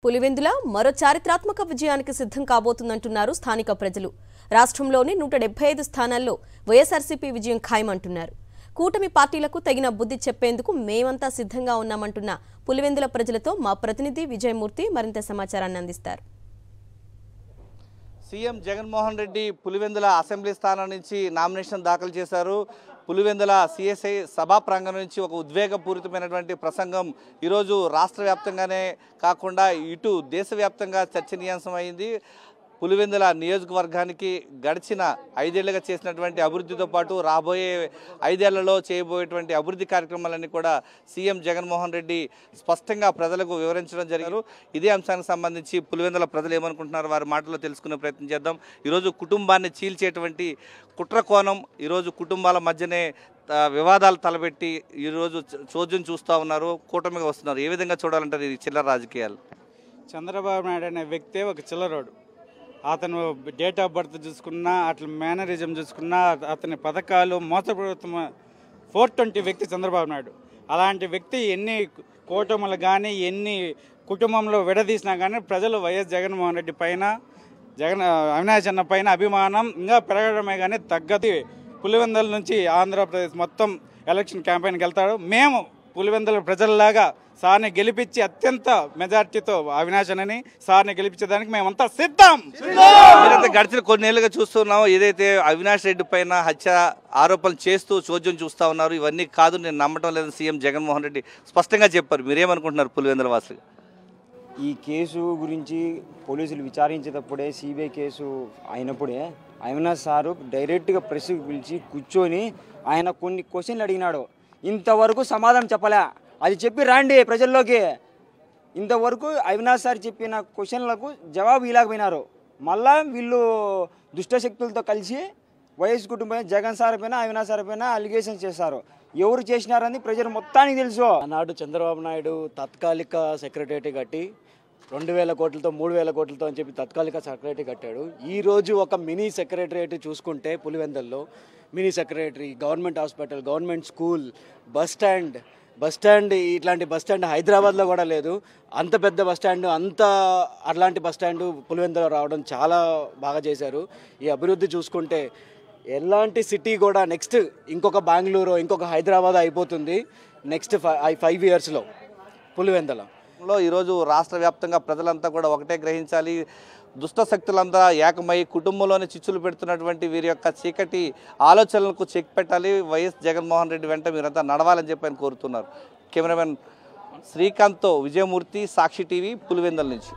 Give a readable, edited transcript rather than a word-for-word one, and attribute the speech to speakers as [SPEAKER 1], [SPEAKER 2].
[SPEAKER 1] పులివెందుల మరో చారిత్రాత్మక విజయానికి సిద్ధం కాబోతుందంటున్నారు స్థానిక ప్రజలు. రాష్ట్రంలోని 175 స్థానాల్లో వైఎస్ఆర్సీపీ విజయం ఖాయమంటున్నారు. కూటమి పార్టీలకు తగిన బుద్ధి చెప్పేందుకు మేమంతా సిద్ధంగా ఉన్నామంటున్న పులివెందుల ప్రజలతో మా ప్రతినిధి విజయమూర్తి మరింత సమాచారాన్ని అందిస్తారు.
[SPEAKER 2] సీఎం జగన్మోహన్ రెడ్డి పులివెందుల అసెంబ్లీ స్థానం నుంచి నామినేషన్ దాఖలు చేశారు. పులివెందుల సిఎస్ఐ సభా ప్రాంగణం నుంచి ఒక ఉద్వేగపూరితమైనటువంటి ప్రసంగం ఈరోజు రాష్ట్ర వ్యాప్తంగానే కాకుండా ఇటు దేశవ్యాప్తంగా చర్చనీయాంశమైంది. పులివెందుల నియోజకవర్గానికి గడిచిన 5 ఏళ్లుగా చేసినటువంటి అభివృద్ధితో పాటు రాబోయే 5 ఏళ్లలో చేయబోయేటువంటి అభివృద్ధి కార్యక్రమాలన్నీ కూడా సీఎం జగన్మోహన్ రెడ్డి స్పష్టంగా ప్రజలకు వివరించడం జరిగారు. ఇదే అంశానికి సంబంధించి పులివెందుల ప్రజలు ఏమనుకుంటున్నారు వారి మాటల్లో తెలుసుకునే ప్రయత్నం చేద్దాం. ఈరోజు కుటుంబాన్ని చీల్చేటువంటి కుట్ర కోణం, ఈరోజు కుటుంబాల మధ్యనే వివాదాలు తలపెట్టి ఈరోజు చోద్యం చూస్తూ ఉన్నారు, కూటమిగా వస్తున్నారు. ఏ విధంగా చూడాలంటారు ఈ చిల్లర రాజకీయాలు?
[SPEAKER 3] చంద్రబాబు నాయుడు అనే వ్యక్తే ఒక చిల్లరోడు. అతను డేట్ ఆఫ్ బర్త్ చూసుకున్నా, అట్లా మేనరిజం చూసుకున్నా, అతని పథకాలు మోసపూరితం 420 వ్యక్తి చంద్రబాబు నాయుడు. అలాంటి వ్యక్తి ఎన్ని కూటములు కానీ ఎన్ని కుటుంబంలో విడదీసినా కానీ ప్రజలు వైఎస్ జగన్మోహన్ రెడ్డి పైన అవినాష్ అన్న పైన అభిమానం ఇంకా పెరగడమే కానీ తగ్గదు. పులివెందుల నుంచి ఆంధ్రప్రదేశ్ మొత్తం ఎలక్షన్ క్యాంపెయిన్కి వెళ్తాడు. మేము పులివెందుల ప్రజల్లాగా సార్ని గెలిపించి అత్యంత మెజార్టీతో అవినాష్ అని సార్ని గెలిపించడానికి మేమంతా సిద్ధం.
[SPEAKER 2] మీరైతే గడిచిన కొన్నేళ్లుగా చూస్తున్నాం, ఏదైతే అవినాష్ రెడ్డి పైన హత్య ఆరోపణలు చేస్తూ చోద్యం చూస్తూ ఉన్నారు. ఇవన్నీ కాదు, నేను నమ్మటం లేదని సీఎం జగన్మోహన్ రెడ్డి స్పష్టంగా చెప్పారు. మీరేమనుకుంటున్నారు పిలువెందుల వాసులు?
[SPEAKER 4] ఈ కేసు గురించి పోలీసులు విచారించేటప్పుడే, సిబిఐ కేసు అయినప్పుడే అవినాష్ సారు డైరెక్ట్గా ప్రెస్కి పిలిచి కూర్చొని ఆయన కొన్ని క్వశ్చన్లు అడిగినాడు. ఇంతవరకు సమాధానం చెప్పలే. అది చెప్పి రాండి ప్రజల్లోకి. ఇంతవరకు అవినాష్ సార్ చెప్పిన క్వశ్చన్లకు జవాబు ఇలాగపోయినారు. మళ్ళా వీళ్ళు దుష్టశక్తులతో కలిసి వైఎస్ కుటుంబం జగన్ సార్ పైన అవినాష్ సార్ పైన అలిగేషన్స్ చేశారు. ఎవరు చేసినారని ప్రజలు మొత్తానికి తెలుసు.
[SPEAKER 5] ఆనాడు చంద్రబాబు నాయుడు తాత్కాలిక సెక్రటరీ కట్టి 2000 కోట్లతో 3000 కోట్లతో అని చెప్పి తాత్కాలిక సెక్రటరీ కట్టాడు. ఈరోజు ఒక మినీ సెక్రటరియట్ చూసుకుంటే పులివెందుల్లో mini secretary, government hospital, government school, bus stand ఇట్లాంటి బస్ స్టాండ్ హైదరాబాద్లో కూడా లేదు. అంత పెద్ద బస్ స్టాండ్, అట్లాంటి బస్ స్టాండ్ పులివెందులో రావడం చాలా బాగా చేశారు. ఈ అభివృద్ధి చూసుకుంటే ఎలాంటి సిటీ కూడా నెక్స్ట్ ఇంకొక బెంగళూరు, ఇంకొక హైదరాబాద్ అయిపోతుంది నెక్స్ట్ 5 ఇయర్స్లో పులివెందుల.
[SPEAKER 2] ఈరోజు రాష్ట్ర వ్యాప్తంగా ప్రజలంతా కూడా ఒకటే గ్రహించాలి. దుష్ట శక్తులంతా ఏకమై కుటుంబంలోనే చిచ్చులు పెడుతున్నటువంటి వీరి యొక్క చీకటి ఆలోచనలకు చెక్ పెట్టాలి. వైఎస్ జగన్మోహన్ రెడ్డి వెంట మీరంతా నడవాలని చెప్పి ఆయన కోరుతున్నారు. కెమెరామెన్ శ్రీకాంత్తో విజయమూర్తి, సాక్షి టీవీ, పులివెందుల నుంచి.